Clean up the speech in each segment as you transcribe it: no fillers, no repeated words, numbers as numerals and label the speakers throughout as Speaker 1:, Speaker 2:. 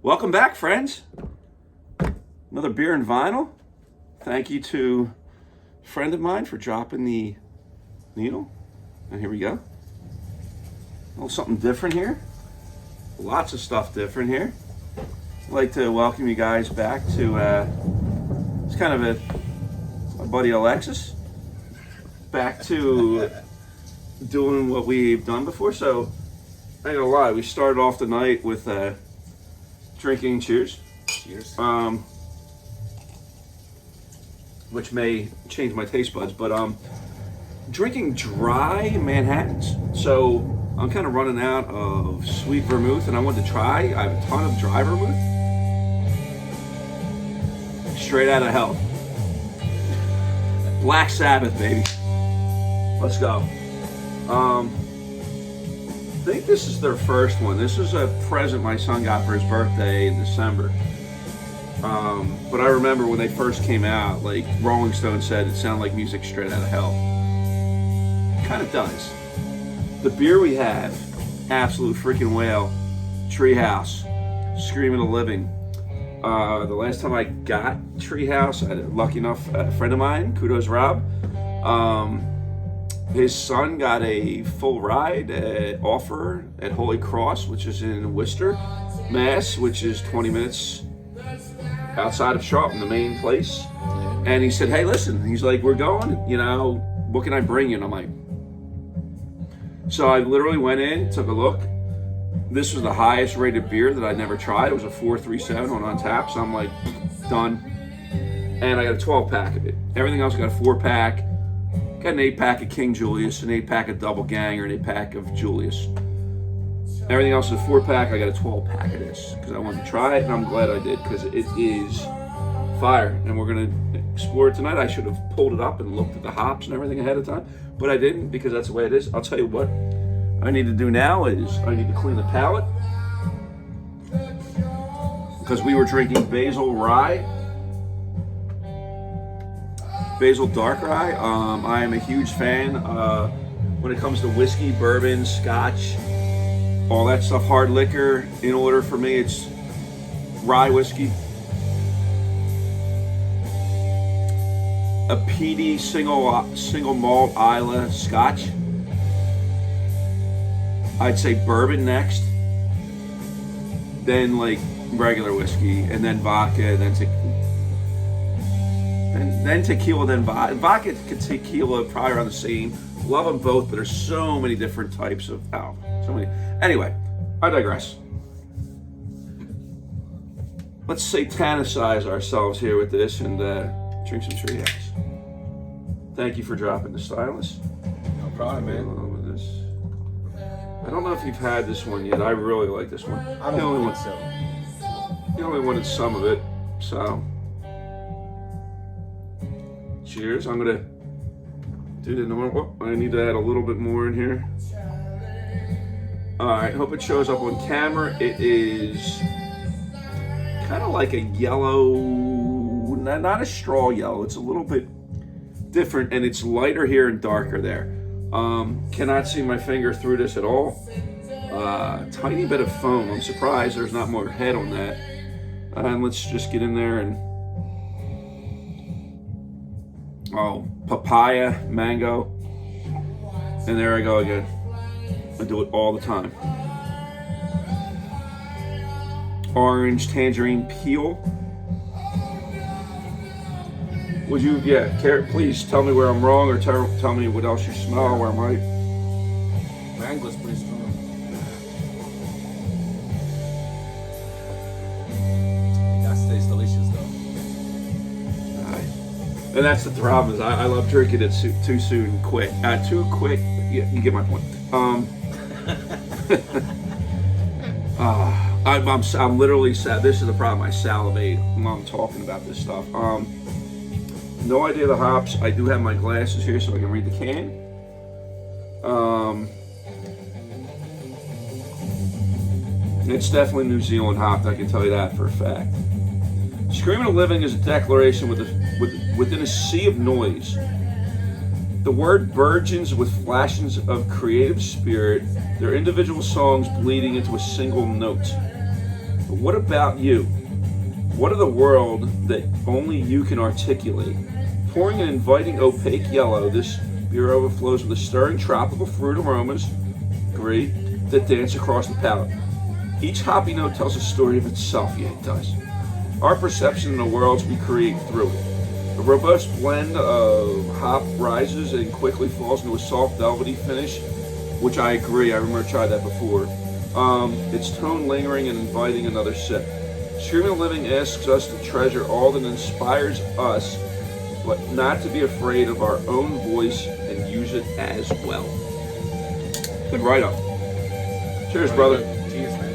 Speaker 1: Welcome back, friends. Another beer and vinyl. Thank you to a friend of mine for dropping the needle. And here we go. A little something different here. Lots of stuff different here. I'd like to welcome you guys back to, it's kind of my buddy Alexis. Back to doing what we've done before. So, I ain't gonna lie, we started off the night with drinking cheers.
Speaker 2: Cheers.
Speaker 1: Which may change my taste buds, but drinking dry Manhattans. So I'm kind of running out of sweet vermouth, and I wanted to try. I have a ton of dry vermouth. Straight out of hell. Black Sabbath, baby. Let's go. I think this is their first one. This is a present my son got for his birthday in December. But I remember when they first came out, like Rolling Stone said, it sounded like music straight out of hell. It kind of does. The beer we have, absolute freaking whale, Treehouse, ScreamOfTheLiving. The last time I got Treehouse, lucky enough, a friend of mine, kudos Rob, his son got a full ride offer at Holy Cross, which is in Worcester, Mass, which is 20 minutes outside of Charlton, the main place. And he said, hey, listen, he's like, we're going, you know, what can I bring you? And I'm like, so I literally went in, took a look. This was the highest rated beer that I'd never tried. It was a 437 on Untappd. So I'm like, done. And I got a 12 pack of it. Everything else got a 4-pack. Got an 8-pack of King Julius, an 8-pack of Double Gang, or an 8-pack of Julius. Everything else is a 4-pack. I got a 12-pack of this because I wanted to try it, and I'm glad I did because it is fire. And we're going to explore it tonight. I should have pulled it up and looked at the hops and everything ahead of time, but I didn't because that's the way it is. I'll tell you what I need to do now is I need to clean the palate because we were drinking Basil Rye. Basil Dark Rye. I am a huge fan when it comes to whiskey, bourbon, scotch, all that stuff, hard liquor. In order for me, it's rye whiskey, a peaty single malt Islay Scotch. I'd say bourbon next, then like regular whiskey, and then vodka, and then tequila, then vodka. Vodka and tequila probably around the same. Love them both, but there's so many different types of alcohol. So many. Anyway, I digress. Let's satanicize ourselves here with this and drink some Treehouse. Thank you for dropping the stylus.
Speaker 2: No problem, man.
Speaker 1: This. I don't know if you've had this one yet. I really like this one.
Speaker 2: I don't think so.
Speaker 1: You only wanted some of it, so. Cheers. I'm gonna do the normal. I need to add a little bit more in here. All right. Hope it shows up on camera. It is kind of like a yellow, not a straw yellow. It's a little bit different, and it's lighter here and darker there. Cannot see my finger through this at all. Tiny bit of foam. I'm surprised there's not more head on that. And let's just get in there and papaya, mango, and there I go again. I do it all the time. Orange, tangerine, peel. Would you, please tell me where I'm wrong, or tell me what else you smell, where I'm right.
Speaker 2: Mango's pretty strong. That tastes delicious, though.
Speaker 1: And that's the problem is I love drinking it too soon, quick. Too quick. Yeah, you get my point. I'm literally sad. This is the problem. I salivate while I'm talking about this stuff. No idea the hops. I do have my glasses here so I can read the can. It's definitely New Zealand hopped. I can tell you that for a fact. ScreamOfTheLiving is a declaration within a sea of noise. The word burgeons with flashes of creative spirit, their individual songs bleeding into a single note. But what about you? What of the world that only you can articulate? Pouring an inviting opaque yellow, this beer overflows with a stirring tropical fruit aromas, great, that dance across the palate. Each hoppy note tells a story of itself, yeah it does. Our perception of the worlds we create through it. A robust blend of hop rises and quickly falls into a soft velvety finish, which I agree, I remember I tried that before. Its tone lingering and inviting another sip. ScreamOfTheLiving asks us to treasure all that inspires us, but not to be afraid of our own voice and use it as well. Good write-up. Cheers, brother.
Speaker 2: Cheers, man.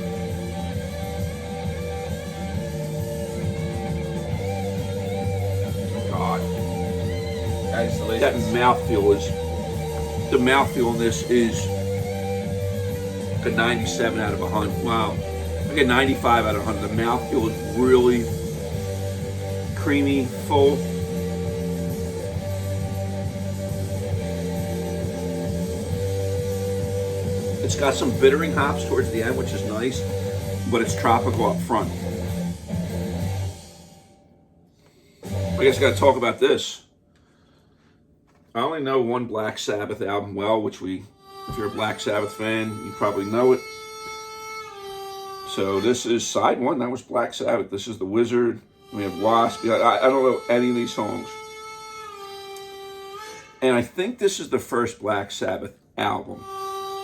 Speaker 1: God.
Speaker 2: That is delicious.
Speaker 1: That mouthfeel is, the mouthfeel in this is a 97 out of 100. Wow. I get 95 out of 100. The mouthfeel is really creamy, full. It's got some bittering hops towards the end, which is nice, but it's tropical up front. I guess I got to talk about this. I only know one Black Sabbath album well, which if you're a Black Sabbath fan, you probably know it. So this is side one. That was Black Sabbath. This is The Wizard. We have Wasp. I don't know any of these songs. And I think this is the first Black Sabbath album,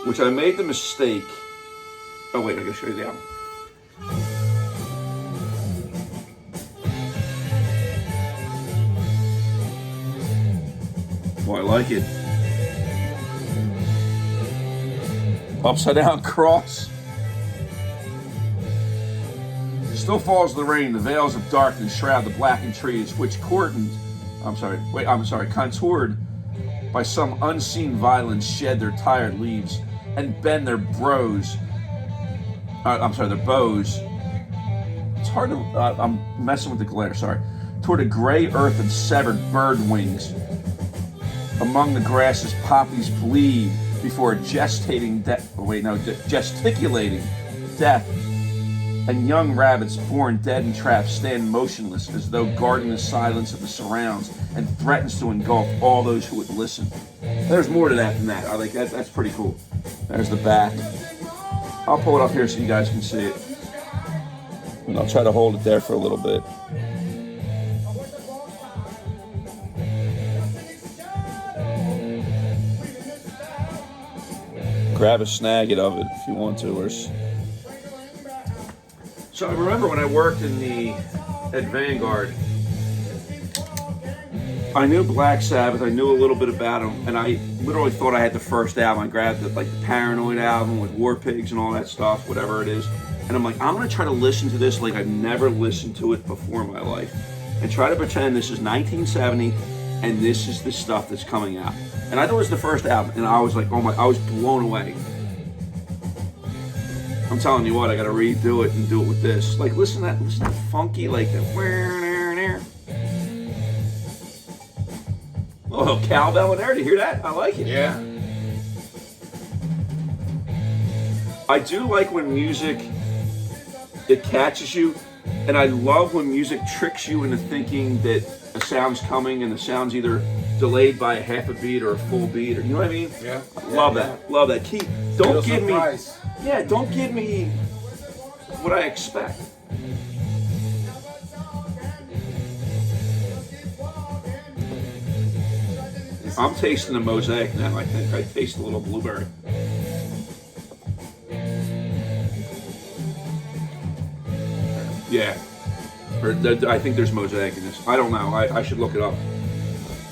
Speaker 1: which I made the mistake. Oh wait, I gotta show you the album. Oh, I like it. Upside down cross. Still falls the rain, the veils of darkness shroud the blackened trees, which contoured by some unseen violence shed their tired leaves and bend their bows. It's hard to, I'm messing with the glare, sorry. Toward a gray earth and severed bird wings. Among the grasses, poppies bleed before gesticulating death, and young rabbits born dead in traps stand motionless as though guarding the silence of the surrounds and threatens to engulf all those who would listen. There's more to that than that. I like that. That's pretty cool. There's the back. I'll pull it up here so you guys can see it. And I'll try to hold it there for a little bit. Grab a snag it of it if you want to. So I remember when I worked at Vanguard, I knew Black Sabbath, I knew a little bit about them, and I literally thought I had the first album. I grabbed the Paranoid album with War Pigs and all that stuff, whatever it is. And I'm like, I'm gonna try to listen to this like I've never listened to it before in my life. And try to pretend this is 1970 and this is the stuff that's coming out. And I thought it was the first album, and I was like, oh my, I was blown away. I'm telling you what, I gotta redo it and do it with this. Like, listen to that funky, like that. Oh, cowbell in there, do you hear that? I like it.
Speaker 2: Yeah.
Speaker 1: I do like when music, it catches you, and I love when music tricks you into thinking that a sound's coming and the sound's either delayed by a half a beat or a full beat, or you know what I mean?
Speaker 2: Yeah.
Speaker 1: Love that. Love that. Don't give me.
Speaker 2: Surprise.
Speaker 1: Yeah, don't give me what I expect. I'm tasting a mosaic now. I think I taste a little blueberry. Yeah. I think there's mosaic in this. I don't know. I should look it up.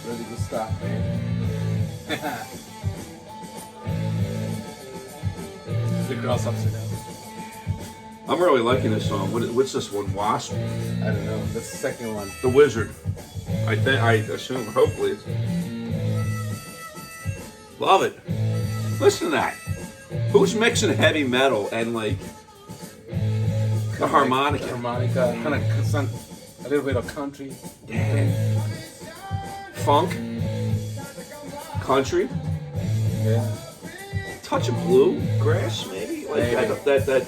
Speaker 2: Really good stuff, man. The cross upside down.
Speaker 1: I'm really liking this song. What's this one? Wasp?
Speaker 2: I don't know. That's the second one.
Speaker 1: The Wizard. I assume, hopefully it's... Love it. Listen to that. Who's mixing heavy metal and like the harmonica?
Speaker 2: The harmonica, kind of a little bit of country.
Speaker 1: Yeah. Funk. Country.
Speaker 2: Yeah.
Speaker 1: Touch of bluegrass, maybe. Like
Speaker 2: Maybe.
Speaker 1: that.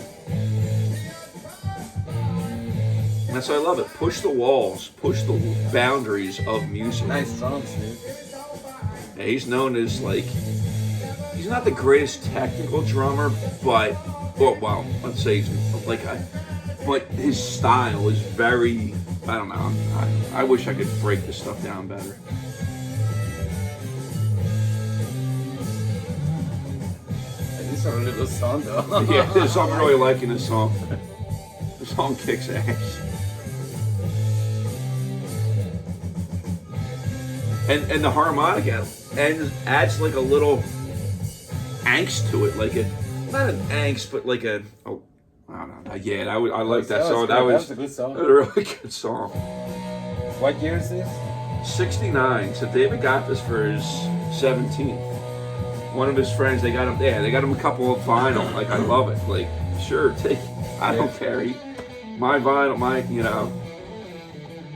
Speaker 1: That's why I love it. Push the walls, push the boundaries of music.
Speaker 2: Nice drums, dude.
Speaker 1: Yeah, he's known as like, he's not the greatest technical drummer, but, well, let's say he's like but his style is very, I don't know, I wish I could break this stuff down better.
Speaker 2: This is a really good song, though.
Speaker 1: Yeah, I'm really liking this song. The song kicks ass. And the harmonica adds like a little angst to it, like not an angst, but like I don't know. Yeah, I like that song. That was
Speaker 2: a good song.
Speaker 1: a really good song.
Speaker 2: What year is this?
Speaker 1: 69. So David got this for his 17th. One of his friends, they got him a couple of vinyl. Like, I love it. Like, sure, take. I don't care. My vinyl,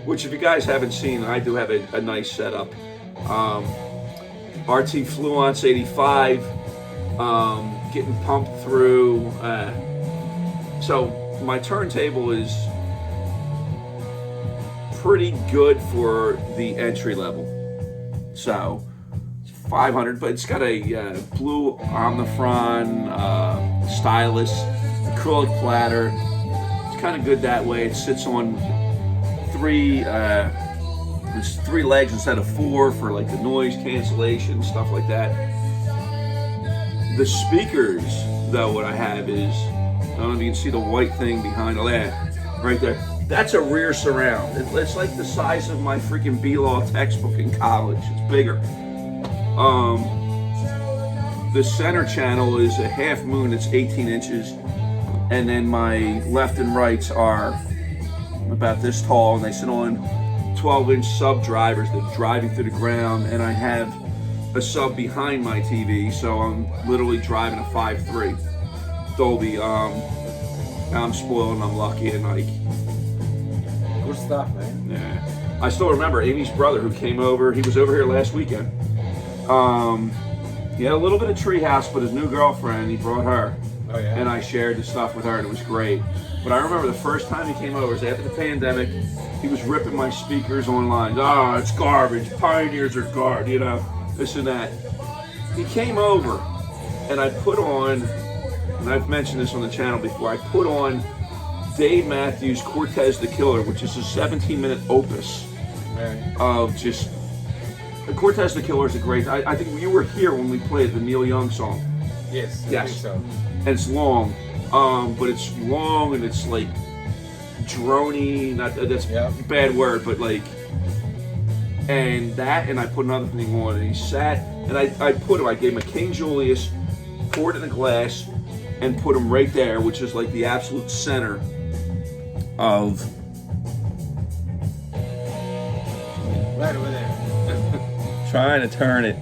Speaker 1: which if you guys haven't seen, I do have a nice setup. RT Fluence 85, getting pumped through. So my turntable is pretty good for the entry level. So 500, but it's got a blue on the front, stylus, acrylic platter. It's kind of good that way. It sits on it's 3 legs instead of 4 for like the noise cancellation, stuff like that. The speakers, though, what I have is, I don't know if you can see the white thing behind all that, right there. That's a rear surround. It's like the size of my freaking B-Law textbook in college. It's bigger. The center channel is a half moon. It's 18 inches, and then my left and rights are about this tall, and they sit on 12-inch sub drivers that are driving through the ground, and I have a sub behind my TV, so I'm literally driving a 5.3 Dolby. I'm spoiled and I'm lucky, and like,
Speaker 2: good stuff, man.
Speaker 1: yeah. I still remember Amy's brother who came over. He was over here last weekend. He had a little bit of Treehouse, but his new girlfriend, he brought her.
Speaker 2: Oh, yeah.
Speaker 1: And I shared the stuff with her, and it was great. But I remember the first time he came over, it was after the pandemic. He was ripping my speakers online. Oh, it's garbage. Pioneers are garbage, this and that. He came over, and I put on, and I've mentioned this on the channel before, I put on Dave Matthews' Cortez the Killer, which is a 17-minute opus of just... Cortez the Killer is a great... I think you were here when we played the Neil Young song.
Speaker 2: Yes, I
Speaker 1: Yes.
Speaker 2: think so.
Speaker 1: And it's long, but it's long and it's like drony. Not that's a bad word, but like, and I put another thing on, and he sat, and I gave him a King Julius, poured it in a glass, and put him right there, which is like the absolute center of.
Speaker 2: Right over there.
Speaker 1: Trying to turn it.